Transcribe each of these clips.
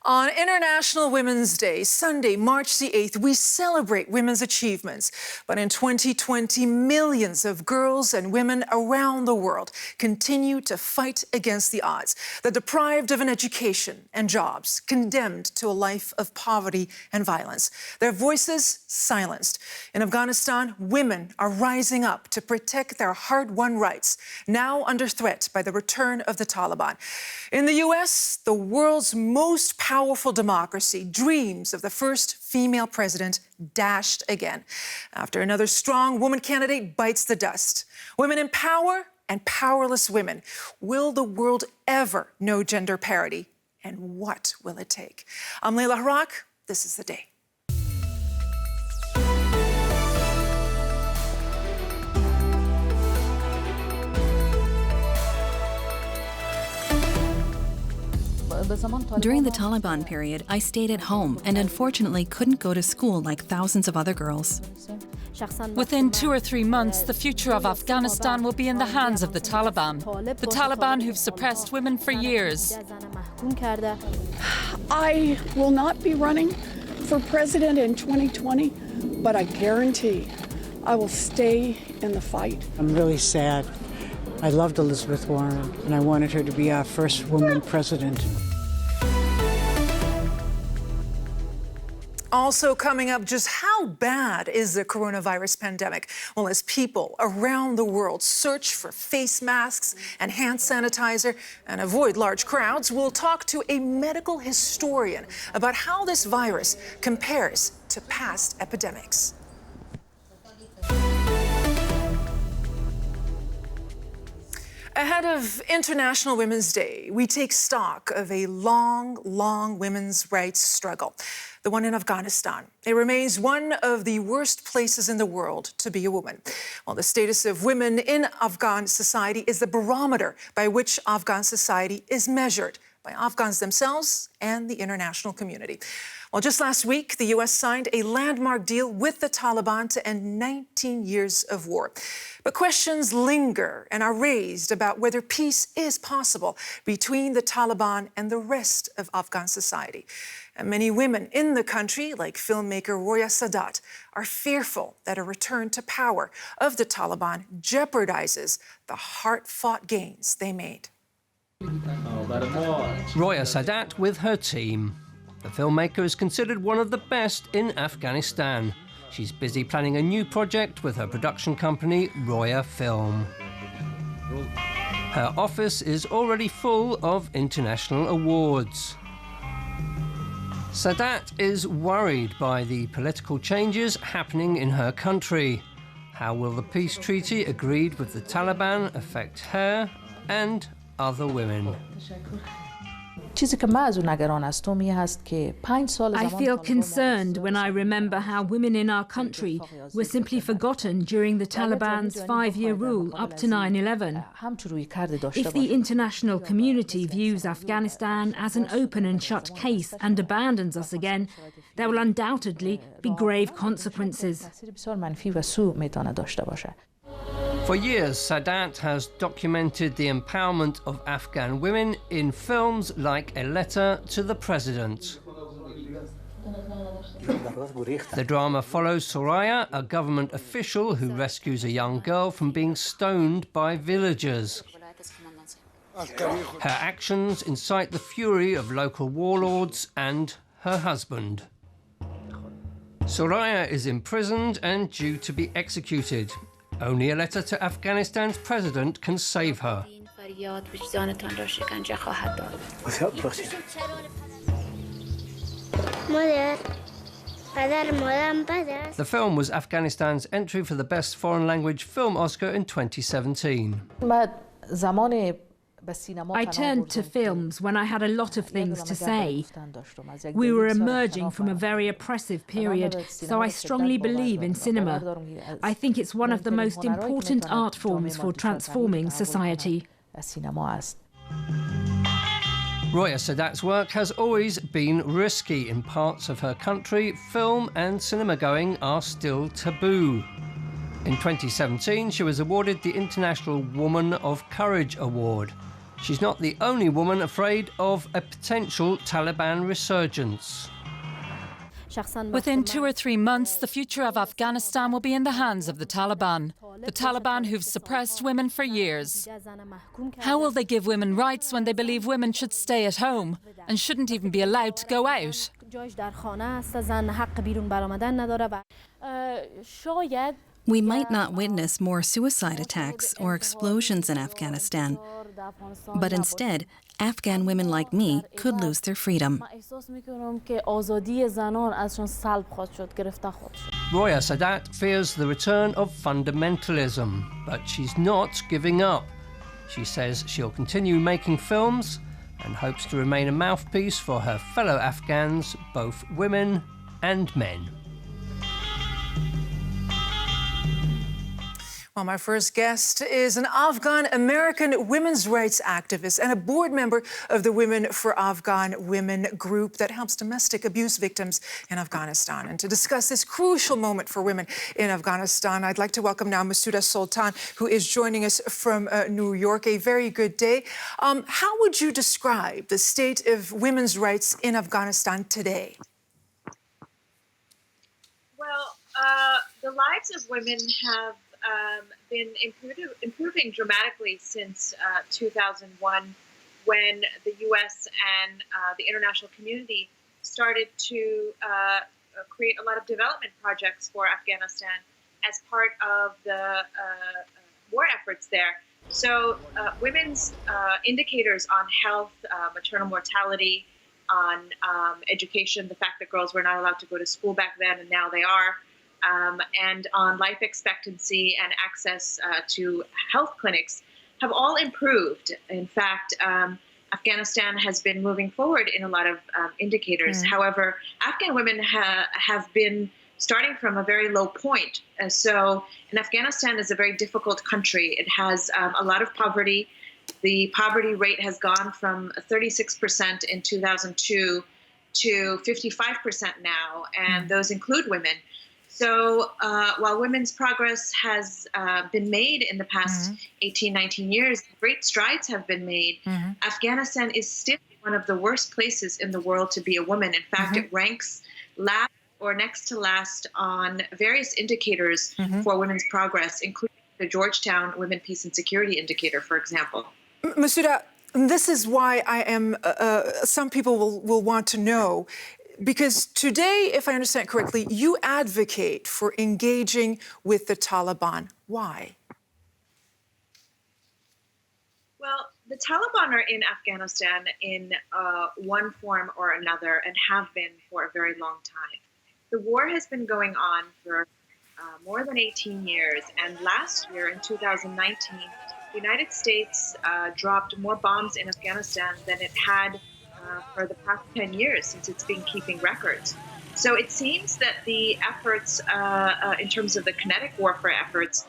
On International Women's Day, Sunday, March the 8th, we celebrate women's achievements. But in 2020, millions of girls and women around the world continue to fight against the odds. They're deprived of an education and jobs, condemned to a life of poverty and violence. Their voices silenced. In Afghanistan, women are rising up to protect their hard-won rights, now under threat by the return of the Taliban. In the U.S., the world's most powerful democracy dreams of the first female president dashed again after another strong woman candidate bites the dust. Women in power and powerless women. Will the world ever know gender parity? And what will it take? I'm Laila Harrak. This is The Day. During the Taliban period, I stayed at home and unfortunately couldn't go to school like thousands of other girls. Within 2 or 3 months, the future of Afghanistan will be in the hands of the Taliban. The Taliban who've suppressed women for years. I will not be running for president in 2020, but I guarantee I will stay in the fight. I'm really sad. I loved Elizabeth Warren, and I wanted her to be our first woman president. Also coming up, just how bad is the coronavirus pandemic? Well, as people around the world search for face masks and hand sanitizer and avoid large crowds, we'll talk to a medical historian about how this virus compares to past epidemics. Ahead of International Women's Day, we take stock of a long women's rights struggle, the one in Afghanistan. It remains one of the worst places in the world to be a woman. Well, the status of women in Afghan society is the barometer by which Afghan society is measured by Afghans themselves and the international community. Well, just last week, the U.S. signed a landmark deal with the Taliban to end 19 years of war. But questions linger and are raised about whether peace is possible between the Taliban and the rest of Afghan society. And many women in the country, like filmmaker Roya Sadat, are fearful that a return to power of the Taliban jeopardizes the hard-fought gains they made. Roya Sadat with her team. The filmmaker is considered one of the best in Afghanistan. She's busy planning a new project with her production company, Roya Film. Her office is already full of international awards. Sadat is worried by the political changes happening in her country. How will the peace treaty agreed with the Taliban affect her and other women? I feel concerned when I remember how women in our country were simply forgotten during the Taliban's 5-year rule up to 9/11. If the international community views Afghanistan as an open and shut case and abandons us again, there will undoubtedly be grave consequences. For years, Sadat has documented the empowerment of Afghan women in films like A Letter to the President. The drama follows Soraya, a government official who rescues a young girl from being stoned by villagers. Her actions incite the fury of local warlords and her husband. Soraya is imprisoned and due to be executed. Only a letter to Afghanistan's president can save her. The film was Afghanistan's entry for the Best Foreign Language Film Oscar in 2017. I turned to films when I had a lot of things to say. We were emerging from a very oppressive period, so I strongly believe in cinema. I think it's one of the most important art forms for transforming society. Roya Sadat's work has always been risky. In parts of her country, film and cinema going are still taboo. In 2017, she was awarded the International Woman of Courage Award. She's not the only woman afraid of a potential Taliban resurgence. Within 2 or 3 months, the future of Afghanistan will be in the hands of the Taliban. The Taliban who've suppressed women for years. How will they give women rights when they believe women should stay at home and shouldn't even be allowed to go out? We might not witness more suicide attacks or explosions in Afghanistan, but instead, Afghan women like me could lose their freedom. Roya Sadat fears the return of fundamentalism, but she's not giving up. She says she'll continue making films and hopes to remain a mouthpiece for her fellow Afghans, both women and men. Well, my first guest is an Afghan-American women's rights activist and a board member of the Women for Afghan Women group that helps domestic abuse victims in Afghanistan. And to discuss this crucial moment for women in Afghanistan, I'd like to welcome now Masouda Sultan, who is joining us from New York. A very good day. How would you describe the state of women's rights in Afghanistan today? Well, the lives of women have been improving dramatically since 2001, when the U.S. and the international community started to create a lot of development projects for Afghanistan as part of the war efforts there. So women's indicators on health, maternal mortality, on education, the fact that girls were not allowed to go to school back then and now they are, and on life expectancy and access to health clinics have all improved. In fact, Afghanistan has been moving forward in a lot of indicators. However, Afghan women have been starting from a very low point. And Afghanistan is a very difficult country. It has a lot of poverty. The poverty rate has gone from 36% in 2002 to 55% now, and those include women. So while women's progress has been made in the past 18, 19 years, great strides have been made. Afghanistan is still one of the worst places in the world to be a woman. In fact, it ranks last or next to last on various indicators for women's progress, including the Georgetown Women, Peace and Security Indicator, for example. Masouda, this is why I am, some people will want to know, because today, if I understand correctly, you advocate for engaging with the Taliban. Why? Well, the Taliban are in Afghanistan in one form or another and have been for a very long time. The war has been going on for more than 18 years, and last year, in 2019, the United States dropped more bombs in Afghanistan than it had for the past 10 years since it's been keeping records. So it seems that the efforts in terms of the kinetic warfare efforts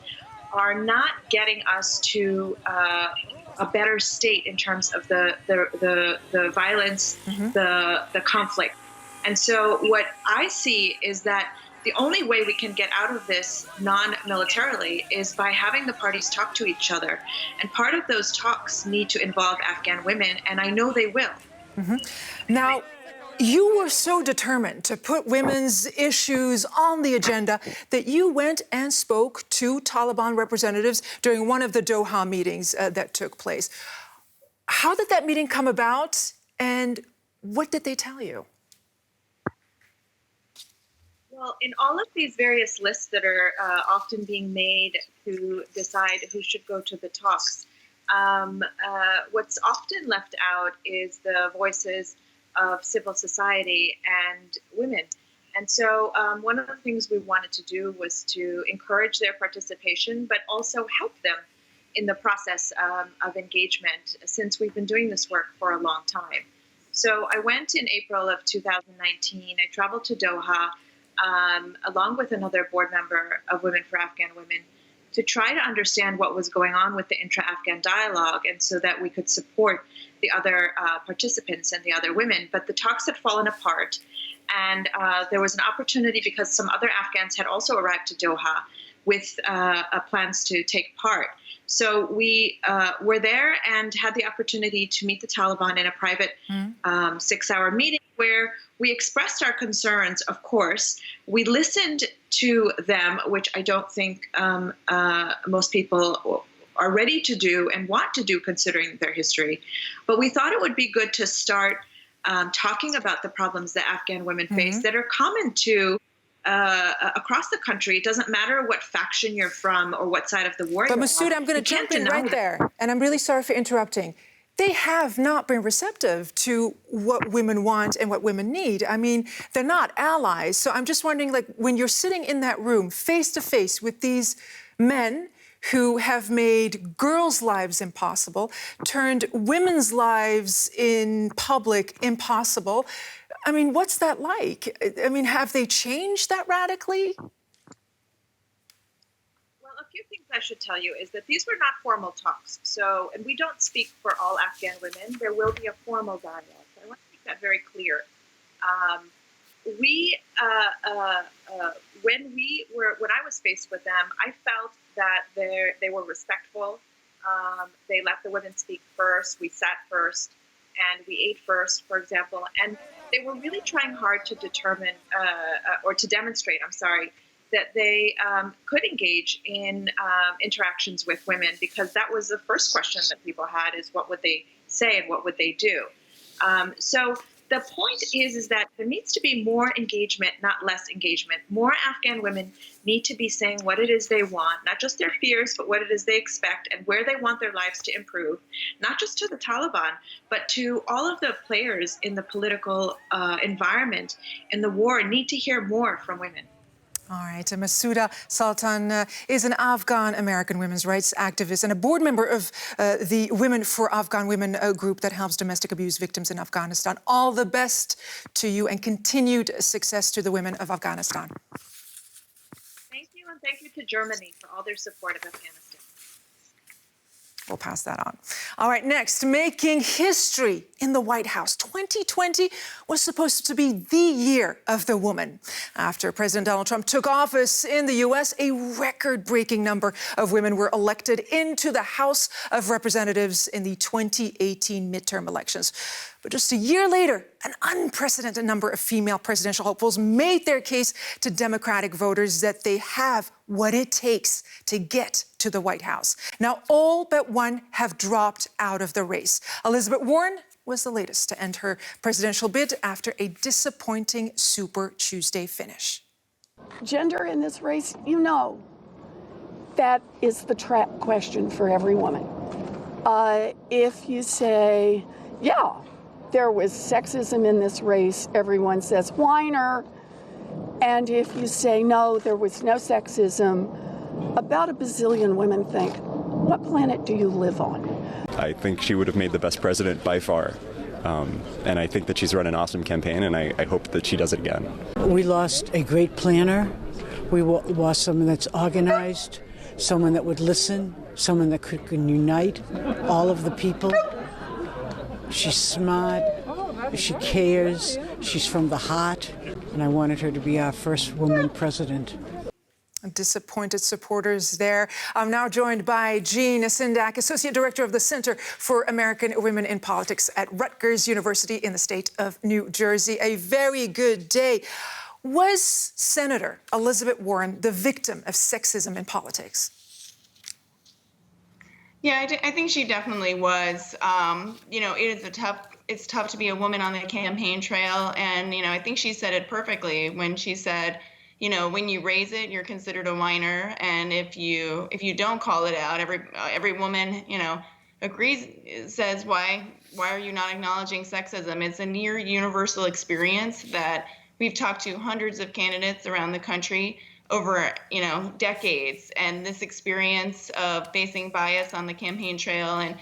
are not getting us to a better state in terms of the violence, the conflict. And so what I see is that the only way we can get out of this non-militarily is by having the parties talk to each other. And part of those talks need to involve Afghan women, and I know they will. Now, you were so determined to put women's issues on the agenda that you went and spoke to Taliban representatives during one of the Doha meetings that took place. How did that meeting come about, and what did they tell you? Well, in all of these various lists that are often being made to decide who should go to the talks, what's often left out is the voices of civil society and women. And so one of the things we wanted to do was to encourage their participation, but also help them in the process of engagement, since we've been doing this work for a long time. So I went in April of 2019. I traveled to Doha along with another board member of Women for Afghan Women to try to understand what was going on with the intra-Afghan dialogue, and so that we could support the other participants and the other women. But the talks had fallen apart, and there was an opportunity, because some other Afghans had also arrived to Doha, with plans to take part. So we were there and had the opportunity to meet the Taliban in a private 6-hour meeting where we expressed our concerns, of course. We listened to them, which I don't think most people are ready to do and want to do considering their history. But we thought it would be good to start talking about the problems that Afghan women face that are common to across the country. It doesn't matter what faction you're from or what side of the war But you're on. Masood, I'm going to jump in right there, and I'm really sorry for interrupting. They have not been receptive to what women want and what women need. I mean, they're not allies. So I'm just wondering, like, when you're sitting in that room face to face with these men who have made girls' lives impossible, turned women's lives in public impossible, I mean, what's that like? I mean, have they changed that radically? Well, a few things I should tell you is that these were not formal talks. So, and we don't speak for all Afghan women. There will be a formal dialogue. So I want to make that very clear. When I was faced with them, I felt that they were respectful. They let the women speak first. We sat first, and we ate first, for example. And they were really trying hard to determine or to demonstrate, that they could engage in interactions with women, because that was the first question that people had, is what would they say and what would they do? So the point is that there needs to be more engagement, not less engagement. More Afghan women need to be saying what it is they want, not just their fears, but what it is they expect and where they want their lives to improve, not just to the Taliban, but to all of the players in the political environment in the war. Need to hear more from women. All right. Masouda Sultan is an Afghan-American women's rights activist and a board member of the Women for Afghan Women group that helps domestic abuse victims in Afghanistan. All the best to you and continued success to the women of Afghanistan. Thank you, and thank you to Germany for all their support of Afghanistan. We'll pass that on. All right, next, making history in the White House. 2020 was supposed to be the year of the woman. After President Donald Trump took office in the U.S., a record-breaking number of women were elected into the House of Representatives in the 2018 midterm elections. But just a year later, an unprecedented number of female presidential hopefuls made their case to Democratic voters that they have what it takes to get to the White House. Now, all but one have dropped out of the race. Elizabeth Warren was the latest to end her presidential bid after a disappointing Super Tuesday finish. Gender in this race, that is the trap question for every woman. If you say, yeah, there was sexism in this race, everyone says, whiner. And if you say, no, there was no sexism, about a bazillion women think, what planet do you live on? I think she would have made the best president by far. And I think that she's run an awesome campaign, and I hope that she does it again. We lost a great planner. We lost someone that's organized, someone that would listen, someone that could unite all of the people. She's smart, she cares, she's from the heart, and I wanted her to be our first woman president. Disappointed supporters there. I'm now joined by Jean Sindak, Associate Director of the Center for American Women in Politics at Rutgers University in the state of New Jersey. A very good day. Was Senator Elizabeth Warren the victim of sexism in politics? Yeah, I think she definitely was. It's tough to be a woman on the campaign trail. And, I think she said it perfectly when she said, when you raise it, you're considered a whiner. And if you don't call it out, every woman, agrees, says, why are you not acknowledging sexism? It's a near universal experience that we've talked to hundreds of candidates around the country over, decades. And this experience of facing bias on the campaign trail and,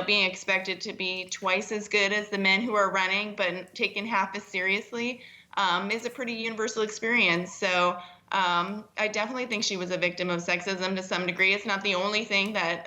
being expected to be twice as good as the men who are running, but taken half as seriously, is a pretty universal experience. So I definitely think she was a victim of sexism to some degree. It's not the only thing that,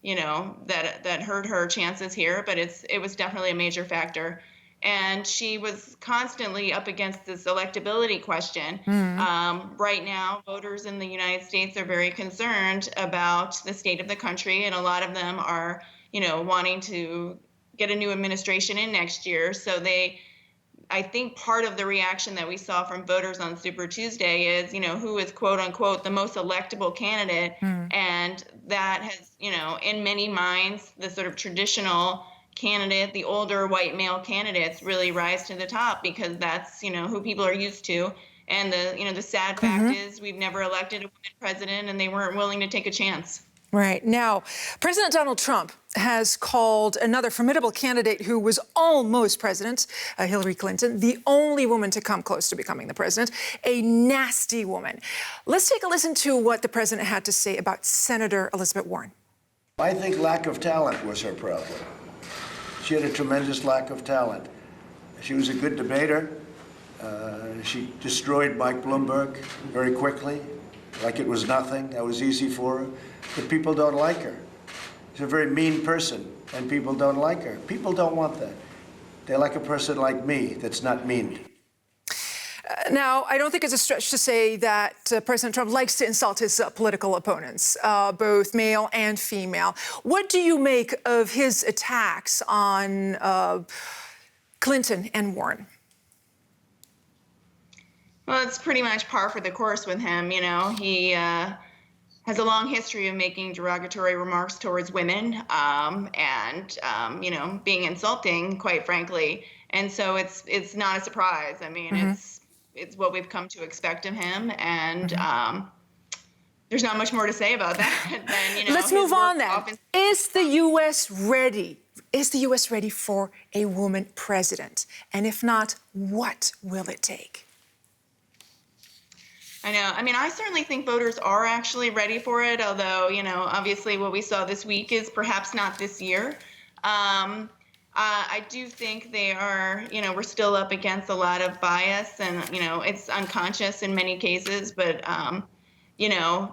that hurt her chances here, but it was definitely a major factor. And she was constantly up against this electability question. Right now, voters in the United States are very concerned about the state of the country, and a lot of them are, wanting to get a new administration in next year. So I think part of the reaction that we saw from voters on Super Tuesday is, who is quote unquote the most electable candidate. And that has, in many minds, the sort of traditional candidate, the older white male candidates really rise to the top because that's, who people are used to. And the sad fact is we've never elected a woman president and they weren't willing to take a chance. Right. Now, President Donald Trump has called another formidable candidate who was almost president, Hillary Clinton, the only woman to come close to becoming the president, a nasty woman. Let's take a listen to what the president had to say about Senator Elizabeth Warren. I think lack of talent was her problem. She had a tremendous lack of talent. She was a good debater. She destroyed Mike Bloomberg very quickly, like it was nothing. That was easy for her. But people don't like her. She's a very mean person, and people don't like her. People don't want that. They like a person like me that's not mean. Now, I don't think it's a stretch to say that President Trump likes to insult his political opponents, both male and female. What do you make of his attacks on Clinton and Warren? Well, it's pretty much par for the course with him. He has a long history of making derogatory remarks towards women and being insulting, quite frankly. And so it's not a surprise. I mean, it's what we've come to expect of him. And there's not much more to say about that than, Let's move on then. Is the U.S. ready? Is the U.S. ready for a woman president? And if not, what will it take? I know. I mean, I certainly think voters are actually ready for it, although, obviously what we saw this week is perhaps not this year. I do think they are, we're still up against a lot of bias and, it's unconscious in many cases, but, they're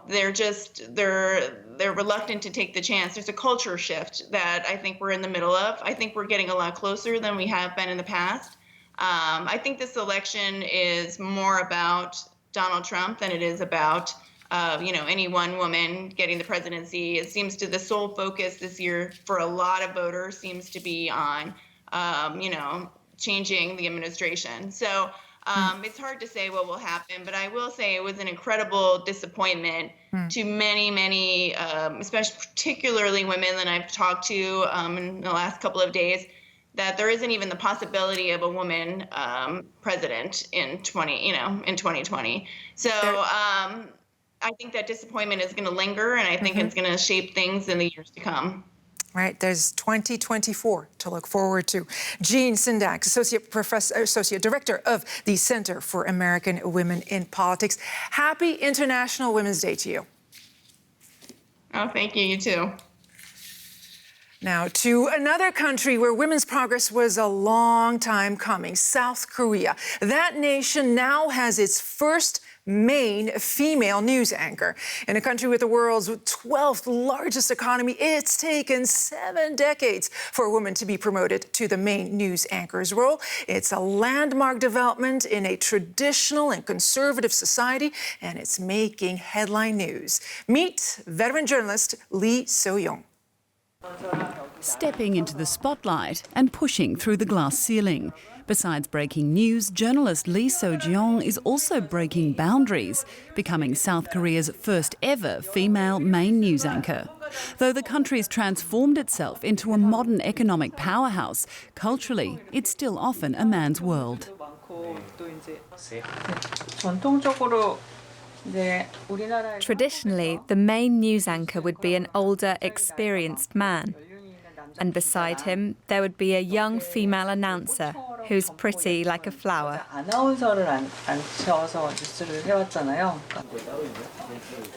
reluctant to take the chance. There's a culture shift that I think we're in the middle of. I think we're getting a lot closer than we have been in the past. I think this election is more about Donald Trump than it is about, any one woman getting the presidency. It seems to the sole focus this year for a lot of voters seems to be on, changing the administration. So it's hard to say what will happen, but I will say it was an incredible disappointment to many, many, especially particularly women that I've talked to in the last couple of days, that there isn't even the possibility of a woman president in 2020. So I think that disappointment is going to linger, and I think it's going to shape things in the years to come. Right, there's 2024 to look forward to. Jean Sindak, Associate Director of the Center for American Women in Politics. Happy International Women's Day to you. Oh, thank you. You too. Now, to another country where women's progress was a long time coming, South Korea. That nation now has its first main female news anchor. In a country with the world's 12th largest economy, it's taken 7 decades for a woman to be promoted to the main news anchor's role. It's a landmark development in a traditional and conservative society, and it's making headline news. Meet veteran journalist Lee So-young. Stepping into the spotlight and pushing through the glass ceiling. Besides breaking news, journalist Lee So-young is also breaking boundaries, becoming South Korea's first ever female main news anchor. Though the country's transformed itself into a modern economic powerhouse, culturally, it's still often a man's world. Traditionally, the main news anchor would be an older, experienced man. And beside him, there would be a young female announcer who's pretty like a flower.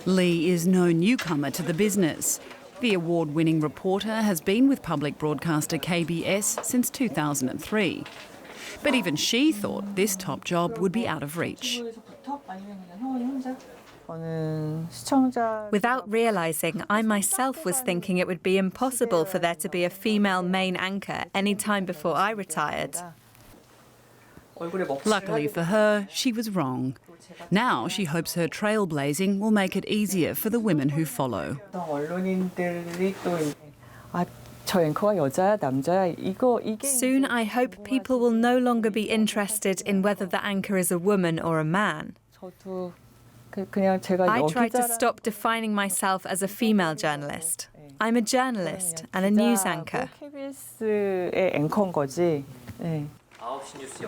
Lee is no newcomer to the business. The award-winning reporter has been with public broadcaster KBS since 2003. But even she thought this top job would be out of reach. Without realising, I myself was thinking it would be impossible for there to be a female main anchor any time before I retired. Luckily for her, she was wrong. Now she hopes her trailblazing will make it easier for the women who follow. Soon I hope people will no longer be interested in whether the anchor is a woman or a man. I try to stop defining myself as a female journalist. I'm a journalist and a news anchor.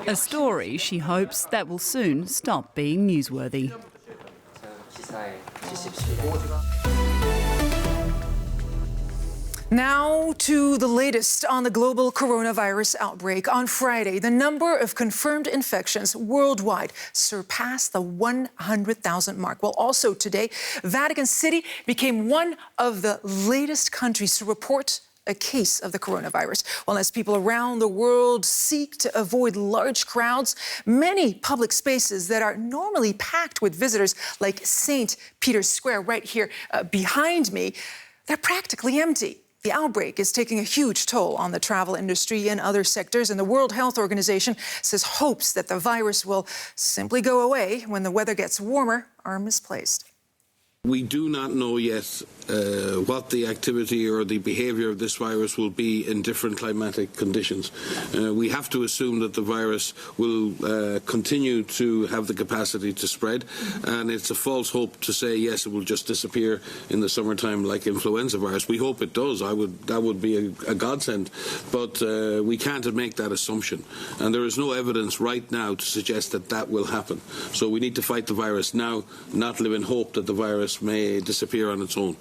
A story, she hopes, that will soon stop being newsworthy. Now to the latest on the global coronavirus outbreak. On Friday, the number of confirmed infections worldwide surpassed the 100,000 mark. Well, also today, Vatican City became one of the latest countries to report a case of the coronavirus. Well, as people around the world seek to avoid large crowds, many public spaces that are normally packed with visitors, like St. Peter's Square right here behind me, they're practically empty. The outbreak is taking a huge toll on the travel industry and other sectors, and the World Health Organization says hopes that the virus will simply go away when the weather gets warmer are misplaced. We do not know yet what the activity or the behaviour of this virus will be in different climatic conditions. We have to assume that the virus will continue to have the capacity to spread, and it's a false hope to say, yes, it will just disappear in the summertime like influenza virus. We hope it does. That would be a godsend, but we can't make that assumption. And there is no evidence right now to suggest that that will happen. So we need to fight the virus now, not live in hope that the virus may disappear on its own.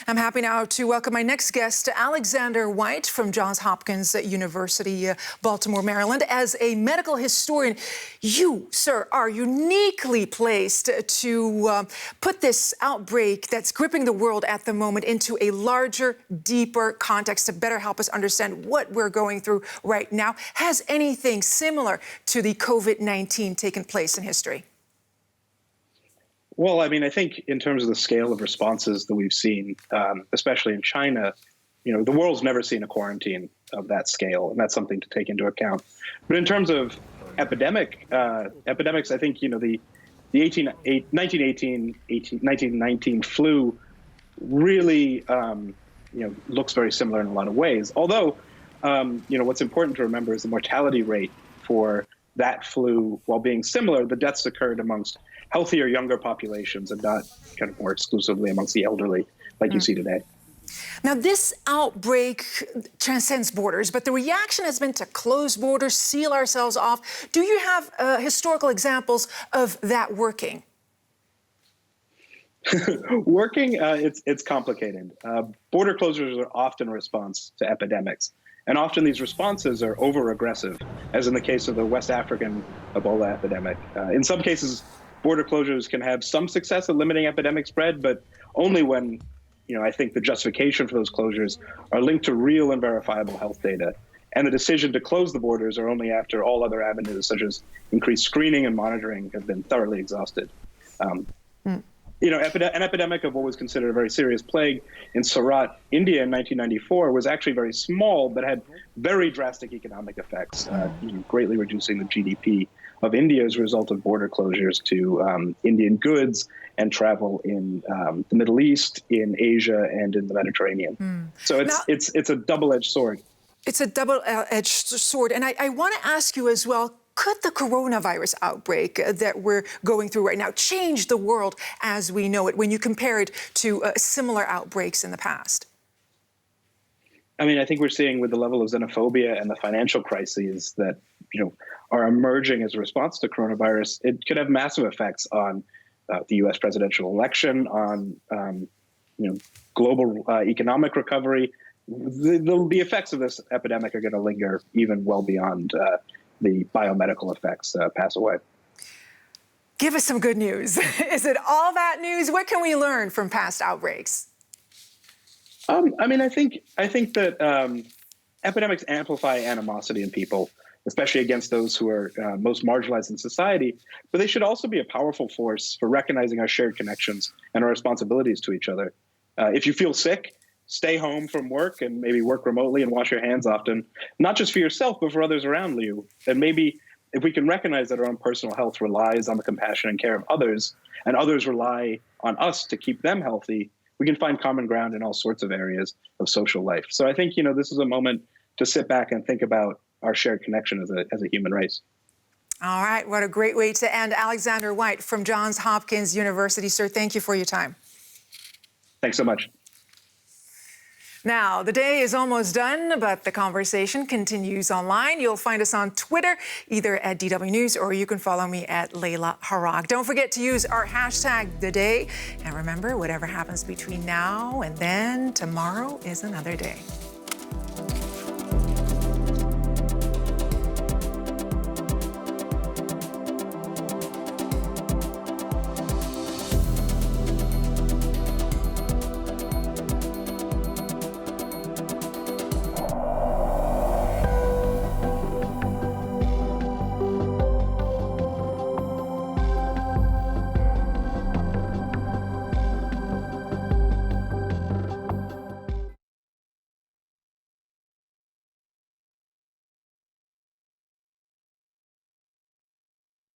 I'm happy now to welcome my next guest, Alexander White from Johns Hopkins University, Baltimore, Maryland. As a medical historian, you, sir, are uniquely placed to put this outbreak that's gripping the world at the moment into a larger, deeper context to better help us understand what we're going through right now. Has anything similar to the COVID-19 taken place in history? Well, I mean, I think in terms of the scale of responses that we've seen, especially in China, the world's never seen a quarantine of that scale, and that's something to take into account. But in terms of epidemics, I think, the 1919 flu really, looks very similar in a lot of ways. Although, what's important to remember is the mortality rate for that flu, while being similar, the deaths occurred amongst healthier, younger populations and not kind of more exclusively amongst the elderly like you see today. Now, this outbreak transcends borders, but the reaction has been to close borders, seal ourselves off. Do you have historical examples of that working? It's complicated. Border closures are often a response to epidemics. And often these responses are over-aggressive, as in the case of the West African Ebola epidemic. In some cases, border closures can have some success at limiting epidemic spread, but only when, I think the justification for those closures are linked to real and verifiable health data. And the decision to close the borders are only after all other avenues, such as increased screening and monitoring, have been thoroughly exhausted. An epidemic of what was considered a very serious plague in Surat, India in 1994 was actually very small, but had very drastic economic effects, greatly reducing the GDP of India as a result of border closures to Indian goods and travel in the Middle East, in Asia, and in the Mediterranean. So it's a double-edged sword. It's a double-edged sword. And I want to ask you as well, could the coronavirus outbreak that we're going through right now change the world as we know it when you compare it to similar outbreaks in the past? I mean, I think we're seeing with the level of xenophobia and the financial crises that, are emerging as a response to coronavirus, it could have massive effects on the U.S. presidential election, on, global economic recovery. The effects of this epidemic are going to linger even well beyond the biomedical effects pass away. Give us some good news. Is it all bad news? What can we learn from past outbreaks? I think that epidemics amplify animosity in people, especially against those who are most marginalized in society. But they should also be a powerful force for recognizing our shared connections and our responsibilities to each other. If you feel sick, stay home from work and maybe work remotely and wash your hands often, not just for yourself, but for others around you. And maybe if we can recognize that our own personal health relies on the compassion and care of others, and others rely on us to keep them healthy, we can find common ground in all sorts of areas of social life. So I think, this is a moment to sit back and think about our shared connection as a human race. All right, what a great way to end. Alexander White from Johns Hopkins University. Sir, thank you for your time. Thanks so much. Now, the day is almost done, but the conversation continues online. You'll find us on Twitter, either at DW News, or you can follow me at Laila Harrak. Don't forget to use our hashtag the day. And remember, whatever happens between now and then, tomorrow is another day.